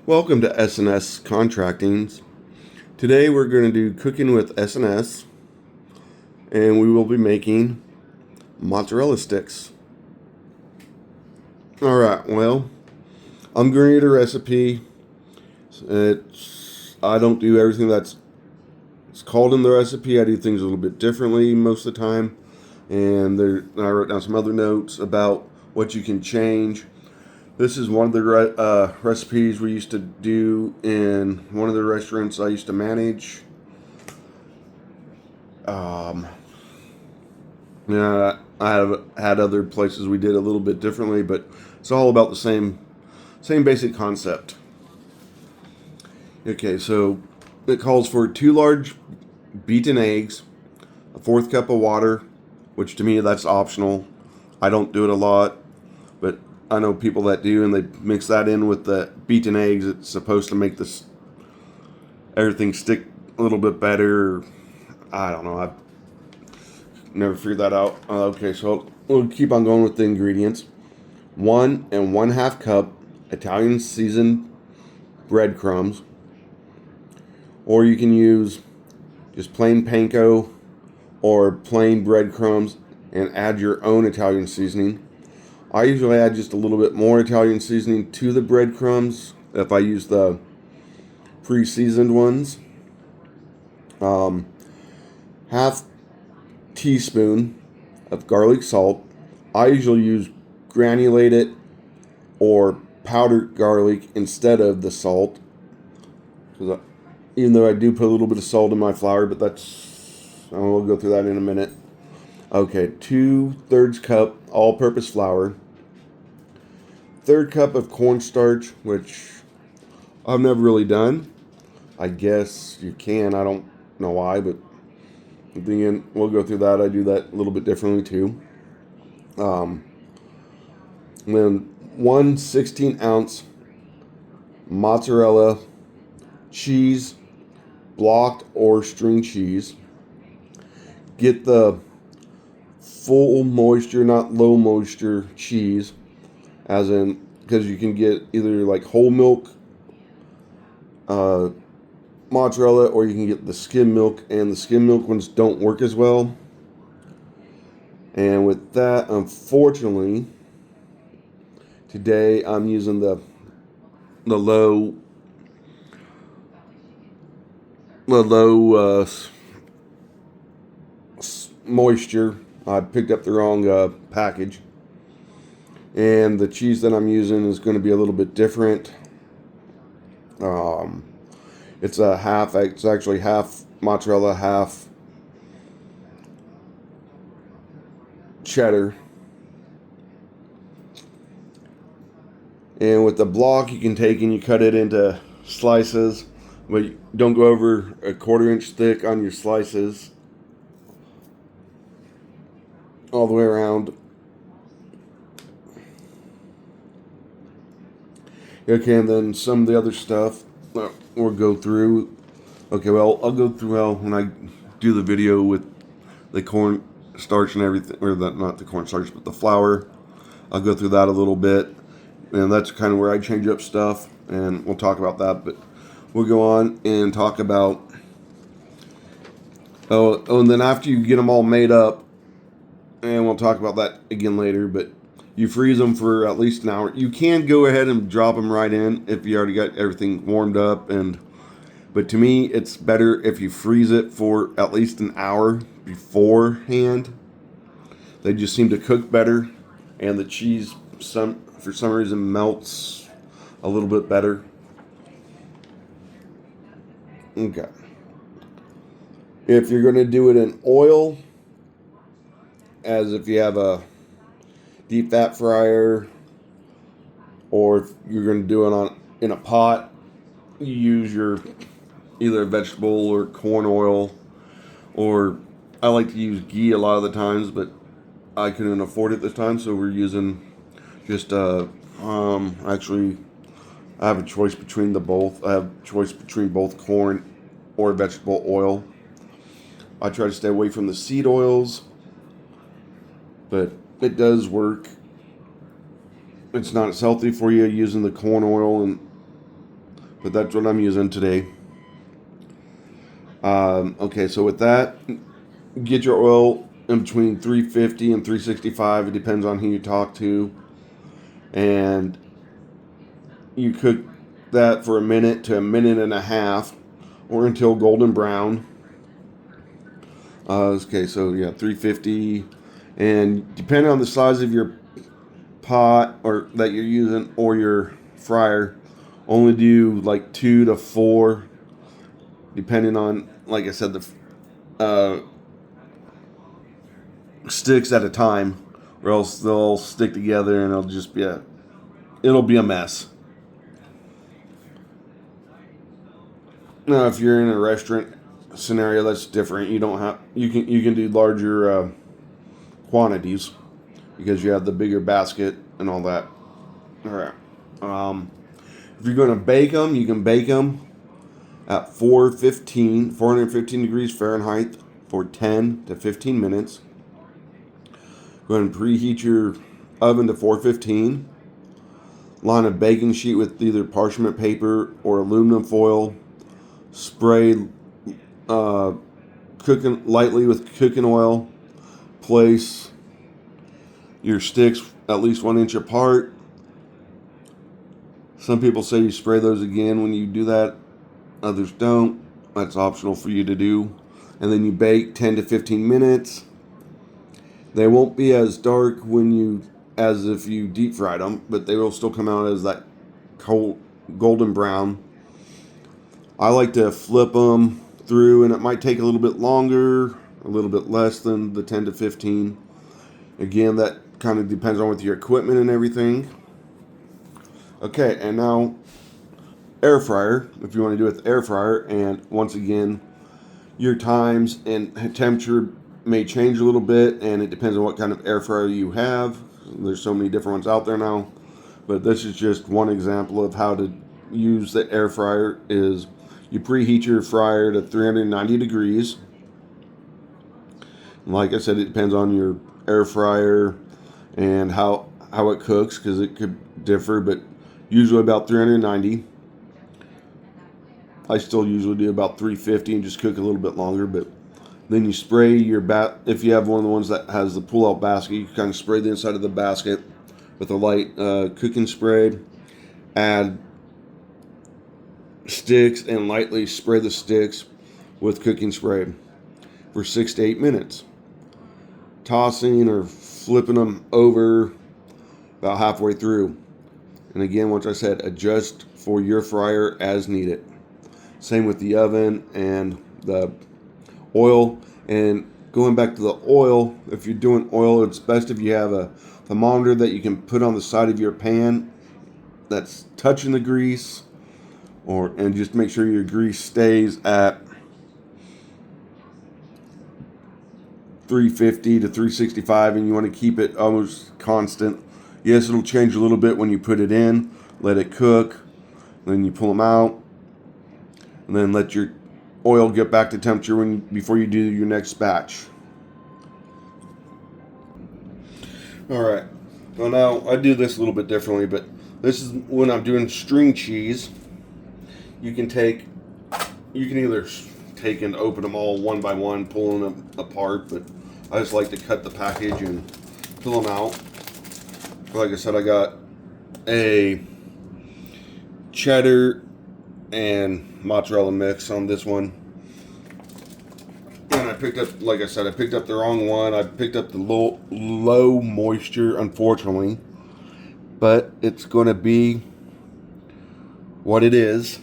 Welcome to S&S Contractings. Today we're going to do cooking with S&S, and we will be making mozzarella sticks. Alright, well, I'm going to read a recipe. I don't do everything it's called in the recipe. I do things a little bit differently most of the time. And I wrote down some other notes about what you can change. This is one of the recipes we used to do in one of the restaurants I used to manage. Yeah, I have had other places we did a little bit differently, but it's all about the same basic concept. Okay, so it calls for 2 large beaten eggs, a 1/4 cup of water, which to me that's optional. I don't do it a lot, but I know people that do, and they mix that in with the beaten eggs. It's supposed to make everything stick a little bit better. I don't know. I've never figured that out. Okay, so we'll keep on going with the ingredients. 1 1/2 cup Italian seasoned breadcrumbs, or you can use just plain panko or plain breadcrumbs and add your own Italian seasoning. I usually add just a little bit more Italian seasoning to the breadcrumbs if I use the pre-seasoned ones. 1/2 teaspoon of garlic salt. I usually use granulated or powdered garlic instead of the salt, even though I do put a little bit of salt in my flour, but we'll go through that in a minute. Okay, 2/3 cup all-purpose flour, 1/3 cup of cornstarch, which I've never really done. I guess you can. I don't know why, but again, we'll go through that. I do that a little bit differently too. And then 1 16-ounce mozzarella cheese, blocked or string cheese. Get the full moisture, not low moisture cheese, as in, because you can get either like whole milk mozzarella, or you can get the skim milk, and the skim milk ones don't work as well. And with that, unfortunately, today I'm using the low moisture. I picked up the wrong package, and the cheese that I'm using is going to be a little bit different. It's actually half mozzarella, half cheddar. And with the block, you can take and you cut it into slices, but don't go over a 1/4 inch thick on your slices all the way around. Okay, and then some of the other stuff we'll go through. Okay, well, I'll go through when I do the video with the corn starch and everything, or not the corn starch, but the flour. I'll go through that a little bit, and that's kind of where I change up stuff, and we'll talk about that. But we'll go on and talk about and then after you get them all made up, and we'll talk about that again later, but you freeze them for at least an hour. You can go ahead and drop them right in if you already got everything warmed up, but to me it's better if you freeze it for at least an hour beforehand. They just seem to cook better, and the cheese for some reason melts a little bit better. Okay. If you're going to do it in oil, as if you have a deep fat fryer, or if you're going to do it in a pot, you use your either vegetable or corn oil, or I like to use ghee a lot of the times, but I couldn't afford it this time, so we're using just actually I have a choice between both. I have a choice between both corn or vegetable oil. I try to stay away from the seed oils, but it does work. It's not as healthy for you using the corn oil, and but that's what I'm using today. Okay, so with that, get your oil in between 350 and 365. It depends on who you talk to. And you cook that for a minute to a minute and a half or until golden brown. Okay, so yeah, 350. And depending on the size of your pot or that you're using or your fryer, only do like 2 to 4, depending on, like I said, the sticks at a time, or else they'll stick together and it'll be a mess. Now, if you're in a restaurant scenario, that's different. You can do larger quantities because you have the bigger basket and all that. All right. If you're going to bake them, you can bake them at 415 degrees Fahrenheit for 10 to 15 minutes. Go ahead and preheat your oven to 415. Line a baking sheet with either parchment paper or aluminum foil. Spray cooking lightly with cooking oil. Place your sticks at least 1 inch apart. Some people say you spray those again when you do that. Others don't. That's optional for you to do. And then you bake 10 to 15 minutes. They won't be as dark as if you deep fried them, but they will still come out as that cold golden brown. I like to flip them through, and it might take a little bit longer, a little bit less than the 10 to 15. Again, that kind of depends on with your equipment and everything. Okay, and now air fryer, if you want to do it with air fryer, and once again, your times and temperature may change a little bit, and it depends on what kind of air fryer you have. There's so many different ones out there now, but this is just one example of how to use the air fryer. Is you preheat your fryer to 390 degrees. Like I said, it depends on your air fryer and how it cooks, because it could differ, but usually about 390. I still usually do about 350 and just cook a little bit longer, but then you spray your if you have one of the ones that has the pull-out basket, you can kind of spray the inside of the basket with a light cooking spray. Add sticks and lightly spray the sticks with cooking spray for 6 to 8 minutes. Tossing or flipping them over about halfway through. And again, once I said, adjust for your fryer as needed. Same with the oven and the oil. And going back to the oil, if you're doing oil, it's best if you have a thermometer that you can put on the side of your pan that's touching the grease, and just make sure your grease stays at 350 to 365, and you want to keep it almost constant. Yes, it'll change a little bit when you put it in, let it cook, then you pull them out, and then let your oil get back to temperature before you do your next batch. Alright, well now I do this a little bit differently, but this is when I'm doing string cheese. You can either take and open them all one by one, pulling them apart, but I just like to cut the package and pull them out. Like I said, I got a cheddar and mozzarella mix on this one, and I picked up the wrong one. I picked up the low moisture, unfortunately, but it's going to be what it is.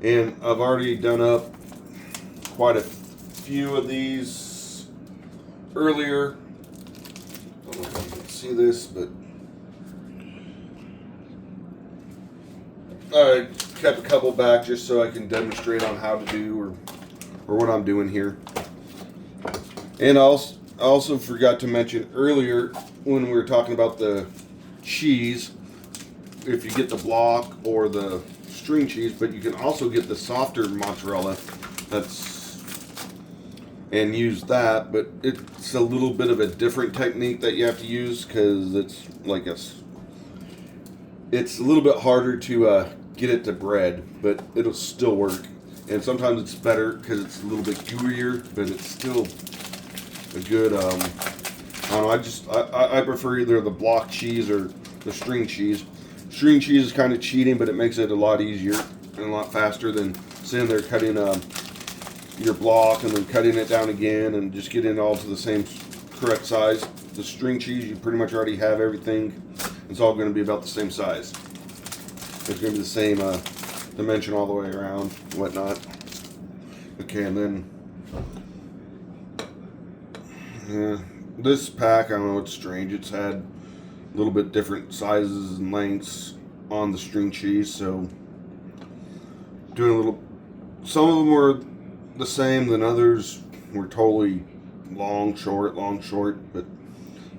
And I've already done up quite a few of these earlier. I don't know if you can see this, but I kept a couple back just so I can demonstrate on how to do or what I'm doing here. And I also forgot to mention earlier when we were talking about the cheese, if you get the block or the string cheese, but you can also get the softer mozzarella. That's and use that, but it's a little bit of a different technique that you have to use because it's like it's a little bit harder to get it to bread, but it'll still work. And sometimes it's better because it's a little bit gooier, but it's still a good. I don't know. I prefer either the block cheese or the string cheese. String cheese is kind of cheating, but it makes it a lot easier and a lot faster than sitting there cutting your block and then cutting it down again and just getting it all to the same correct size. The string cheese, you pretty much already have everything. It's all going to be about the same size. It's going to be the same dimension all the way around, whatnot. Okay, and then this pack, I don't know, it's strange. It's had a little bit different sizes and lengths on the string cheese, so doing a little. Some of them were the same than others were totally long, short, but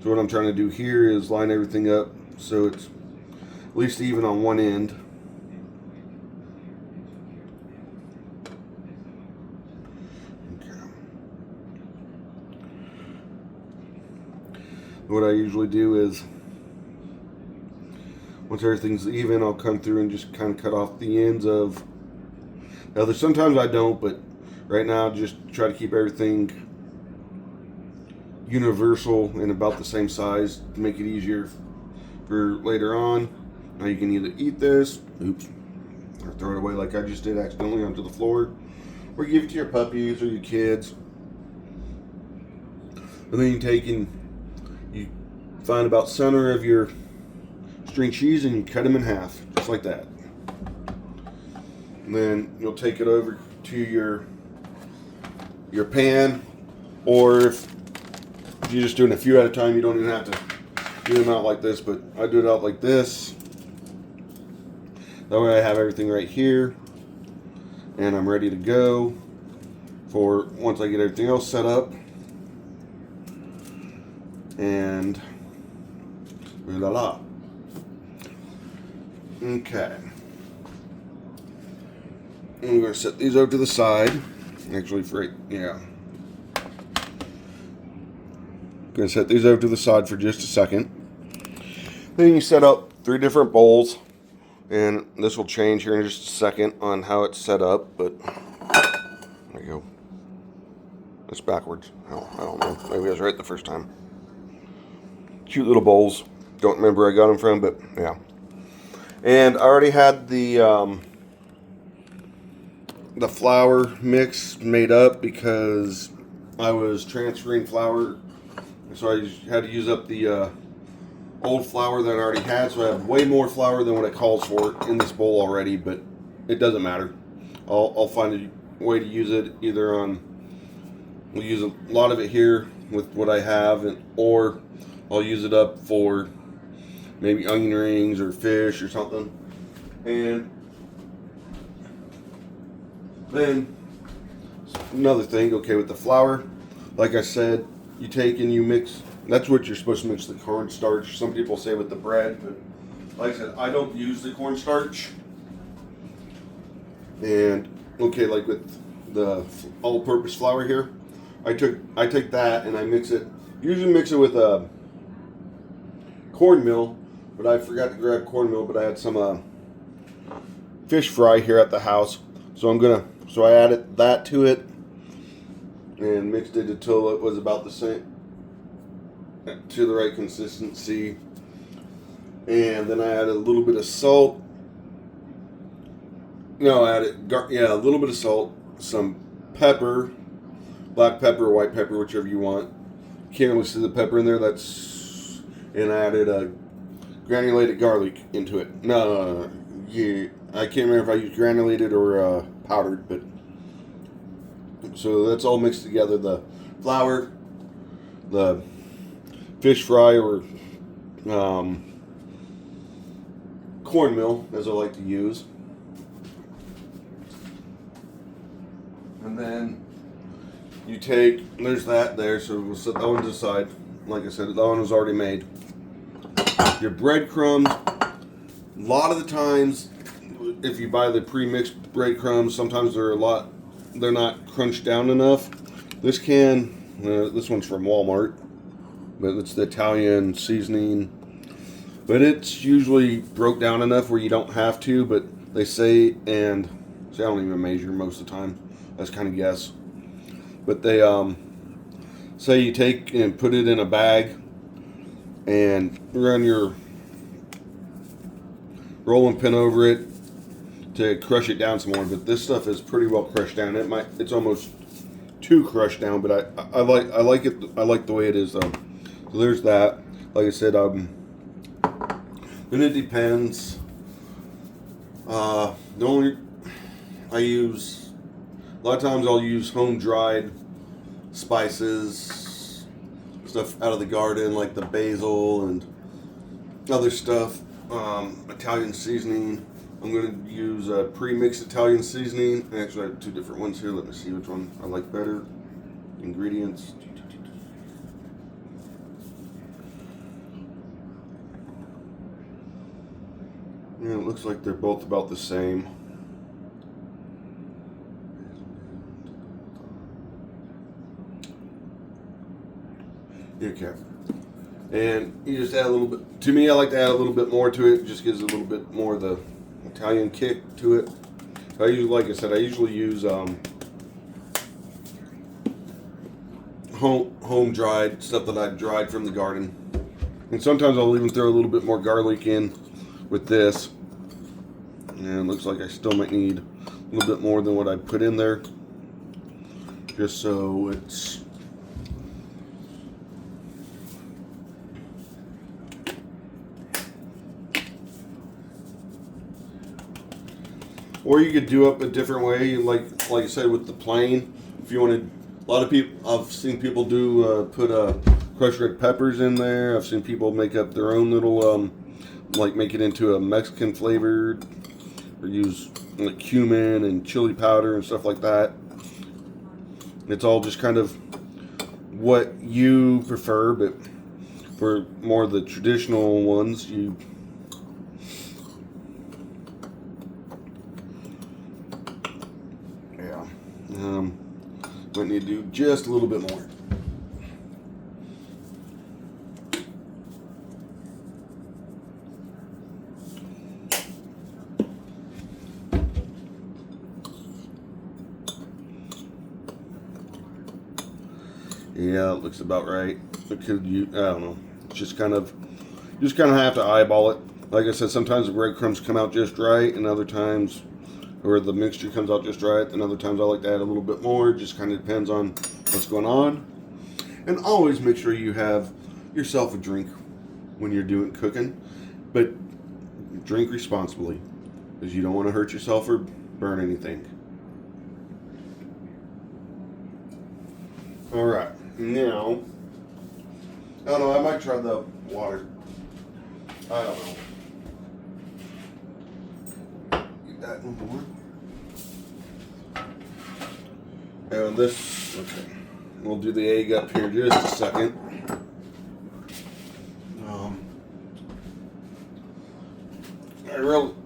so what I'm trying to do here is line everything up so it's at least even on one end. Okay. What I usually do is once everything's even, I'll come through and just kind of cut off the ends of the others. Sometimes I don't, but right now just try to keep everything universal and about the same size to make it easier for later on. Now you can either eat this, oops, or throw it away like I just did accidentally onto the floor, or give it to your puppies or your kids. And then you find about center of your string cheese and you cut them in half, just like that. And then you'll take it over to your pan, or if you're just doing a few at a time, you don't even have to do them out like this, but I do it out like this. That way I have everything right here and I'm ready to go for once I get everything else set up. And voila. Okay. And we're going to set these over to the side. Actually, Going to set these over to the side for just a second. Then you set up 3 different bowls, and this will change here in just a second on how it's set up. But there you go. It's backwards. I don't know. Maybe I was right the first time. Cute little bowls. Don't remember where I got them from, but yeah. And I already had the flour mix made up because I was transferring flour, so I had to use up the old flour that I already had. So I have way more flour than what it calls for in this bowl already, but it doesn't matter. I'll find a way to use it either we'll use a lot of it here with what I have, or I'll use it up for maybe onion rings or fish or something. And then another thing, okay, with the flour, like I said, you take and you mix. That's what you're supposed to mix the cornstarch. Some people say with the bread, but like I said, I don't use the cornstarch. And okay, like with the all-purpose flour here, I take that and I mix it. Usually mix it with cornmeal, but I forgot to grab cornmeal. But I had some fish fry here at the house, so I added that to it and mixed it until it was about the same, to the right consistency. And then I added a little bit of salt. No, I added a little bit of salt, some pepper, black pepper or white pepper, whichever you want. Can't really see the pepper in there. And I added a granulated garlic into it. I can't remember if I used granulated or powdered, but so that's all mixed together. The flour, the fish fry, or cornmeal, as I like to use. And then you take, there's that there, so we'll set that one to the side. Like I said, that one was already made. Your breadcrumbs, a lot of the times, if you buy the pre-mixed breadcrumbs, sometimes they're not crunched down enough. This can, this one's from Walmart, but it's the Italian seasoning. But it's usually broke down enough where you don't have to, but they say, and see, I don't even measure most of the time. That's kind of guess. But they say you take and put it in a bag and run your rolling pin over it to crush it down some more. But this stuff is pretty well crushed down. It's almost too crushed down, but I like it. I like the way it is though. So there's that. Like I said, then it depends. The only I use a lot of times I'll use home dried spices, stuff out of the garden like the basil and other stuff. Italian seasoning. I'm going to use a pre-mixed Italian seasoning. Actually, I have two different ones here. Let me see which one I like better. Ingredients. Yeah, it looks like they're both about the same. Okay. And you just add a little bit. To me, I like to add a little bit more to it. Just gives a little bit more of the Italian kick to it. I usually, like I said, I usually use home dried stuff that I dried from the garden. And sometimes I'll even throw a little bit more garlic in with this. And it looks like I still might need a little bit more than what I put in there. Just so it's... Or you could do it a different way, like I said, with the plain. If you wanted, a lot of people, I've seen people do put crushed red peppers in there. I've seen people make up their own little, like make it into a Mexican flavored, or use like cumin and chili powder and stuff like that. It's all just kind of what you prefer, but for more of the traditional ones, you might need to do just a little bit more. Yeah, it looks about right. It could, I don't know. It's just kind of, you just kind of have to eyeball it. Like I said, sometimes the breadcrumbs come out just right, and other times, or the mixture comes out just right, and other times I like to add a little bit more. It just kind of depends on what's going on. And always make sure you have yourself a drink when you're doing cooking, but drink responsibly, because you don't want to hurt yourself or burn anything. All right, now, I don't know, I might try the water. I don't know. Get that one more. And this, okay, we'll do the egg up here just a second. I don't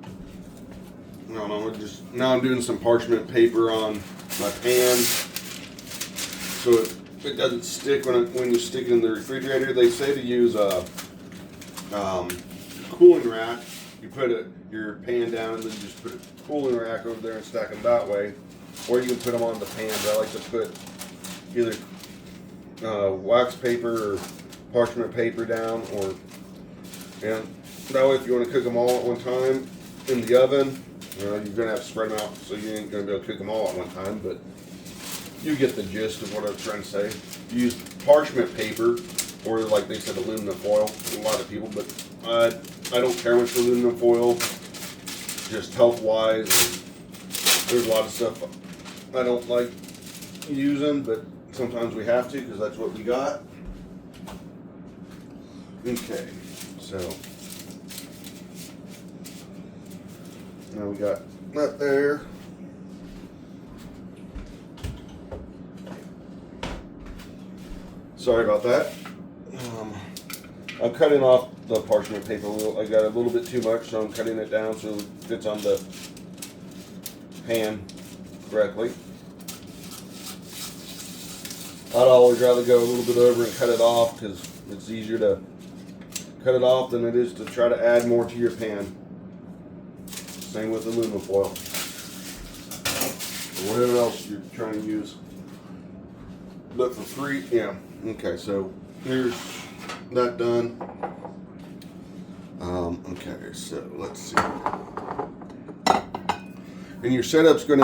know, now I'm doing some parchment paper on my pan so it doesn't stick when you stick it in the refrigerator. They say to use a cooling rack. You put your pan down and then you just put a cooling rack over there and stack them that way. Or you can put them on the pan, but I like to put either wax paper or parchment paper down, and that way if you want to cook them all at one time in the oven, you're going to have to spread them out, so you ain't going to be able to cook them all at one time, but you get the gist of what I'm trying to say. You use parchment paper, or like they said, aluminum foil, a lot of people, but I don't care much for aluminum foil, just health-wise. There's a lot of stuff I don't like using, but sometimes we have to because that's what we got. Okay, so now we got that there. Sorry about that. I'm cutting off the parchment paper a little. I got a little bit too much, so I'm cutting it down so it fits on the pan correctly. I'd always rather go a little bit over and cut it off because it's easier to cut it off than it is to try to add more to your pan. Same with aluminum foil. Or whatever else you're trying to use. But for free, yeah. Okay, so here's that done. Okay, so let's see. And your setup's going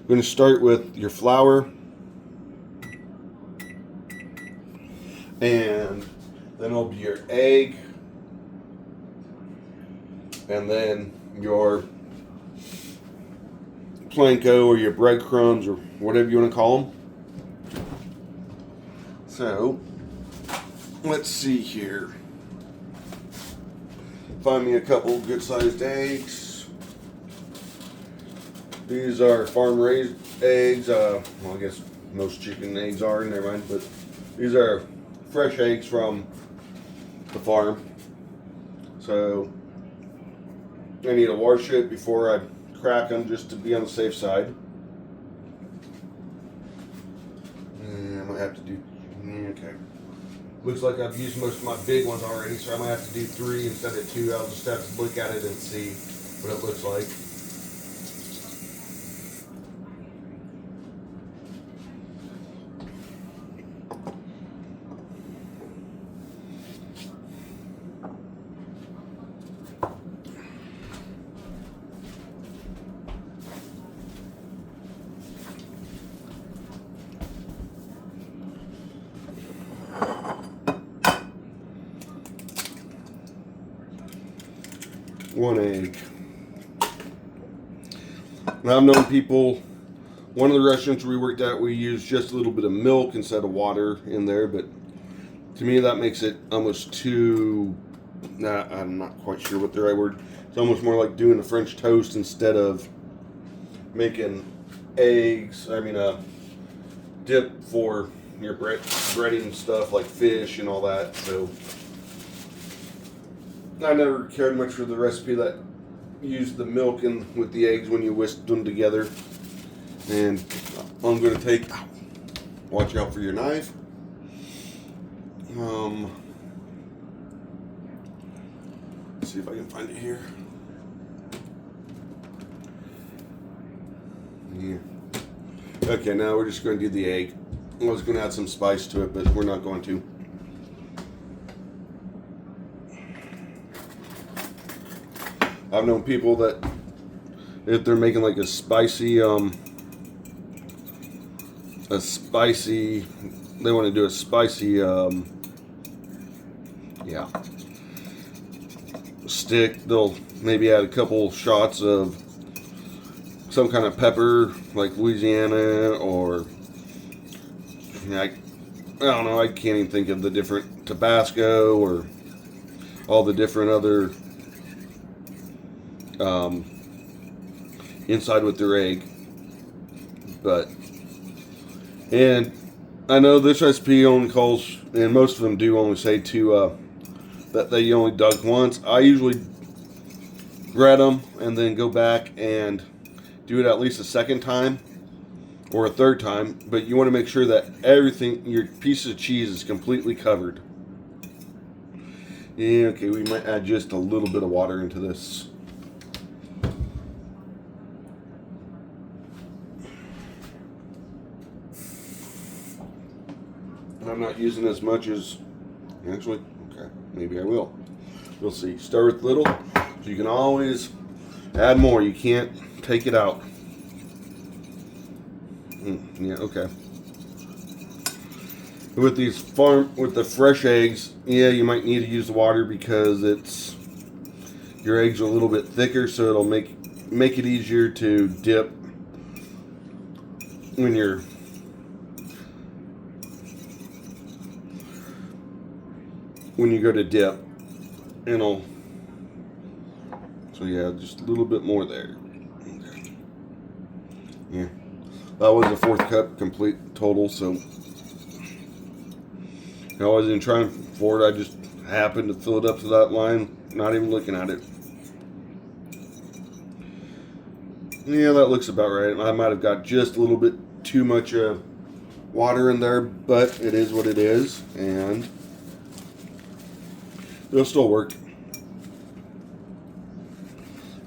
to start with your flour, and then it'll be your egg, and then your planko or your breadcrumbs or whatever you want to call them. So let's see here. Find me a couple good sized eggs. These are farm raised eggs. Well, I guess most chicken eggs are, never mind, but these are fresh eggs from the farm. So I need to wash it before I crack them just to be on the safe side. And I might have to do, okay. Looks like I've used most of my big ones already, so I might have to do 3 instead of 2. I'll just have to look at it and see what it looks like. One egg. Now, I've known people, one of the restaurants we worked at, we used just a little bit of milk instead of water in there, but to me that makes it almost too, I'm not quite sure what the right word, it's almost more like doing a French toast instead of making eggs, a dip for your breading stuff like fish and all that. So I never cared much for the recipe that used the milk in with the eggs when you whisked them together. And I'm going to take, watch out for your knife. Let's see if I can find it here. Yeah. Okay, now we're just going to do the egg. I was going to add some spice to it, but we're not going to. I've known people that if they're making like a spicy, they want to do a spicy, stick, they'll maybe add a couple shots of some kind of pepper, like Louisiana, or I don't know, I can't even think of the different Tabasco or all the different other inside with their egg. But, and I know this recipe only calls, and most of them do only say to that they only dunk once. I usually bread them and then go back and do it at least a second time or a third time, but you want to make sure that everything, your piece of cheese, is completely covered. Yeah, okay, we might add just a little bit of water into this. I'm not using as much as, actually, okay, maybe I will. We'll see. Start with little, so you can always add more. You can't take it out. Yeah, okay. With the fresh eggs, yeah, you might need to use the water because your eggs are a little bit thicker, so it'll make it easier to dip when you go to dip. So yeah, just a little bit more there. Okay. Yeah. That was a 4th cup complete total, so I wasn't trying for it. I just happened to fill it up to that line, not even looking at it. Yeah, that looks about right. I might have got just a little bit too much water in there, but it is what it is, and it'll still work.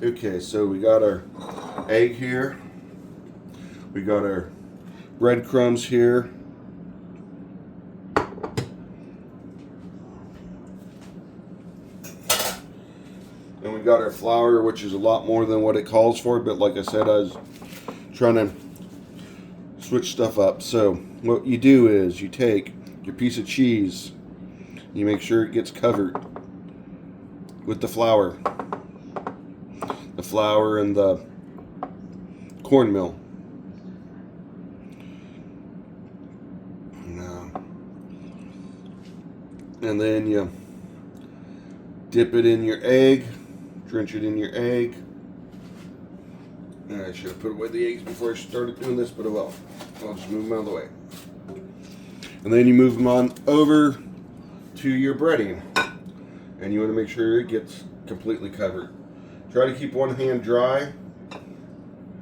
Okay, so we got our egg here. We got our breadcrumbs here. And we got our flour, which is a lot more than what it calls for, but like I said, I was trying to switch stuff up. So what you do is you take your piece of cheese, you make sure it gets covered with the flour and the cornmeal. And then you dip it in your egg, drench it in your egg. I should have put away the eggs before I started doing this, but oh well. I'll just move them out of the way. And then you move them on over to your breading. And you want to make sure it gets completely covered. Try to keep one hand dry,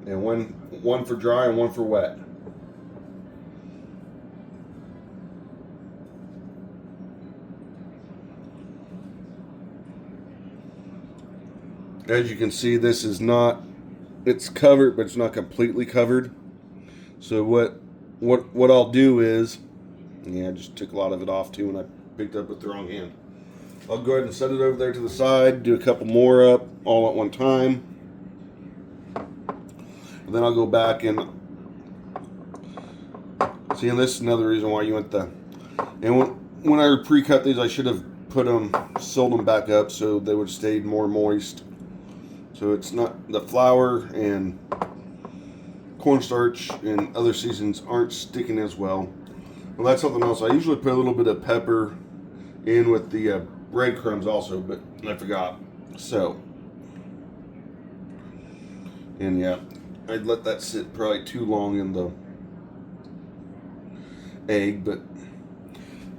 and one for dry and one for wet. As you can see, this is not, it's covered, but it's not completely covered. So what I'll do is, I just took a lot of it off too when I picked up with the wrong hand. I'll go ahead and set it over there to the side, do a couple more up all at one time. And then I'll go back and, see, and this is another reason why you want and when I pre-cut these, I should have sealed them back up so they would have stayed more moist. So it's not, the flour and cornstarch and other seasons aren't sticking as well. Well, that's something else. I usually put a little bit of pepper in with the breadcrumbs also, but I forgot. So, and yeah, I'd let that sit probably too long in the egg, but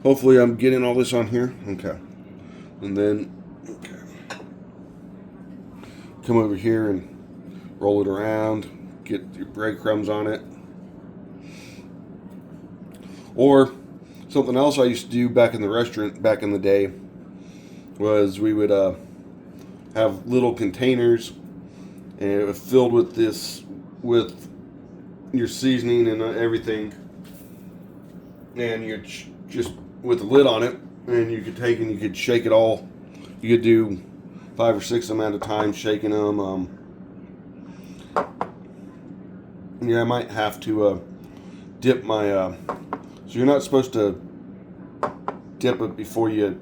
hopefully I'm getting all this on here. Okay. And then, come over here and roll it around, get your breadcrumbs on it. Or something else I used to do back in the restaurant back in the day was we would have little containers, and it was filled with with your seasoning and everything, and you're just with the lid on it, and you could take and you could shake it all. You could do 5 or 6 amount of time shaking them. I might have to dip my. So you're not supposed to dip it before you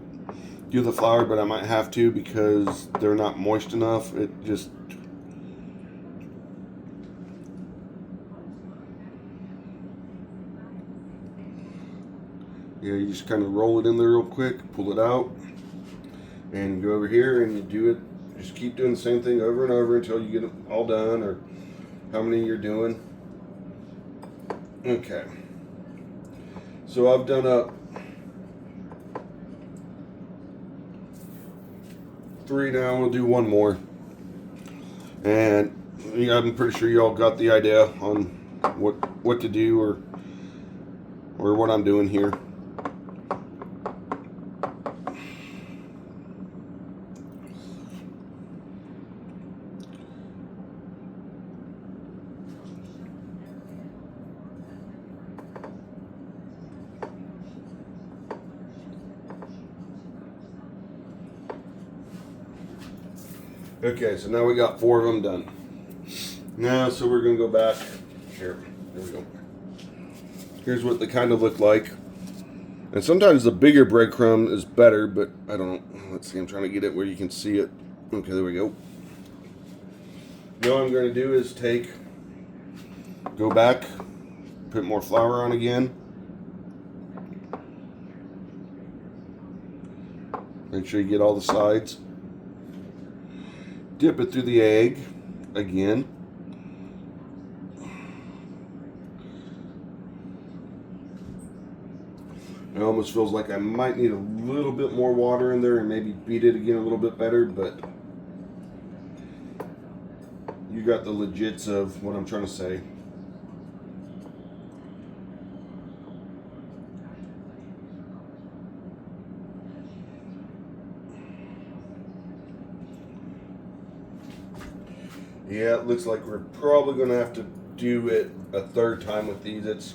do the flour, but I might have to because they're not moist enough. It just. You just kind of roll it in there real quick, pull it out, and you go over here and you do it. Just keep doing the same thing over and over until you get it all done, or how many you're doing. Okay. So I've done up 3 now. We'll do 1 more. And I'm pretty sure you all got the idea on what to do or what I'm doing here. Okay, so now we got 4 of them done. Now, so we're going to go back. Here, there we go. Here's what they kind of look like. And sometimes the bigger breadcrumb is better, but I don't know. Let's see, I'm trying to get it where you can see it. Okay, there we go. Now what I'm going to do is go back, put more flour on again. Make sure you get all the sides. Dip it through the egg again. It almost feels like I might need a little bit more water in there and maybe beat it again a little bit better, but you got the legits of what I'm trying to say. Yeah, it looks like we're probably going to have to do it a third time with these.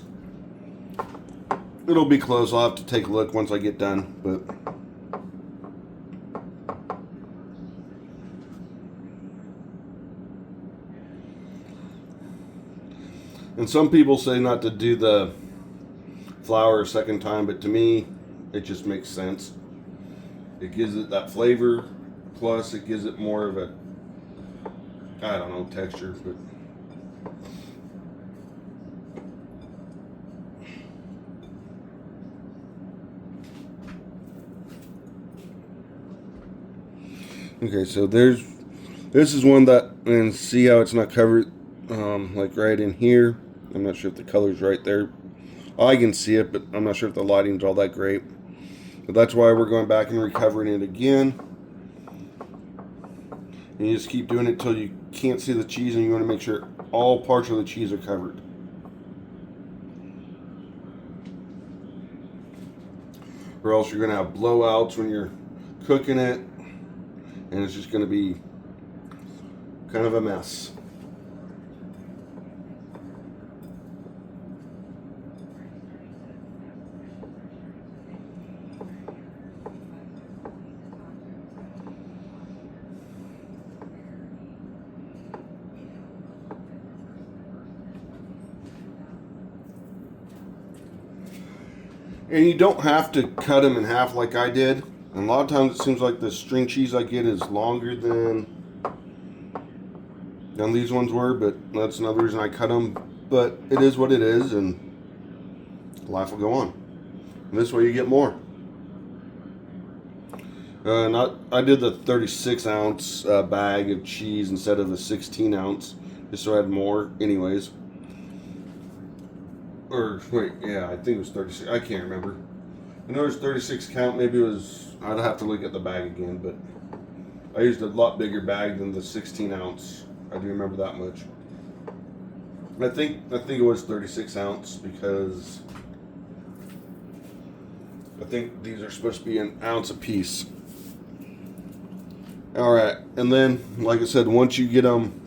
It'll be close. I'll have to take a look once I get done. But and some people say not to do the flour a second time, but to me, it just makes sense. It gives it that flavor, plus it gives it more of a, I don't know, texture. But okay, so this is one that, and see how it's not covered, like right in here. I'm not sure if the color's right there. I can see it, but I'm not sure if the lighting's all that great. But that's why we're going back and recovering it again. And you just keep doing it until you can't see the cheese, and you want to make sure all parts of the cheese are covered. Or else you're going to have blowouts when you're cooking it, and it's just going to be kind of a mess. And you don't have to cut them in half like I did. And a lot of times it seems like the string cheese I get is longer than these ones were, but that's another reason I cut them. But it is what it is, and life will go on. And this way you get more. I did the 36 ounce bag of cheese instead of the 16 ounce, just so I had more anyways. Or wait, yeah, I think it was 36. I can't remember. I know it was 36 count. Maybe it was. I'd have to look at the bag again, but I used a lot bigger bag than the 16 ounce. I do remember that much. I think it was 36 ounce because I think these are supposed to be an ounce a piece. All right, and then like I said, once you get them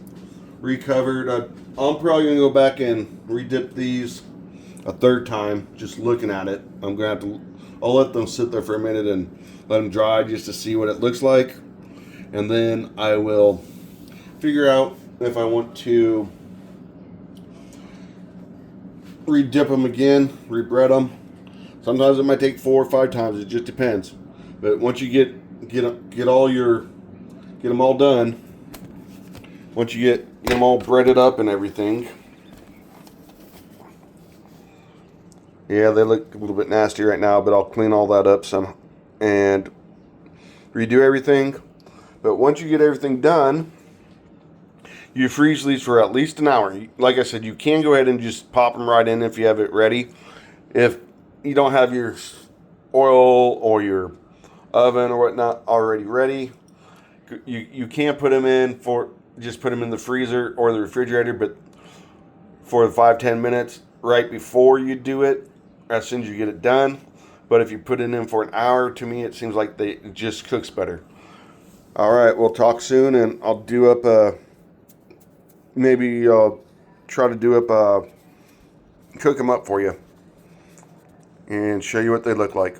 recovered, I'm probably gonna go back and redip these a third time, just looking at it. I'll let them sit there for a minute and let them dry just to see what it looks like. And then I will figure out if I want to redip them again, rebread them. Sometimes it might take 4 or 5 times, it just depends. But once you get them all done, once you get them all breaded up and everything, yeah, they look a little bit nasty right now, but I'll clean all that up some and redo everything. But once you get everything done, you freeze these for at least an hour. Like I said, you can go ahead and just pop them right in if you have it ready. If you don't have your oil or your oven or whatnot already ready, you can put them in just put them in the freezer or the refrigerator, but for 5-10 minutes right before you do it, as soon as you get it done. But if you put it in for an hour, to me it seems like it just cooks better. All right, we'll talk soon, and I'll do up maybe I'll try to do up cook them up for you and show you what they look like.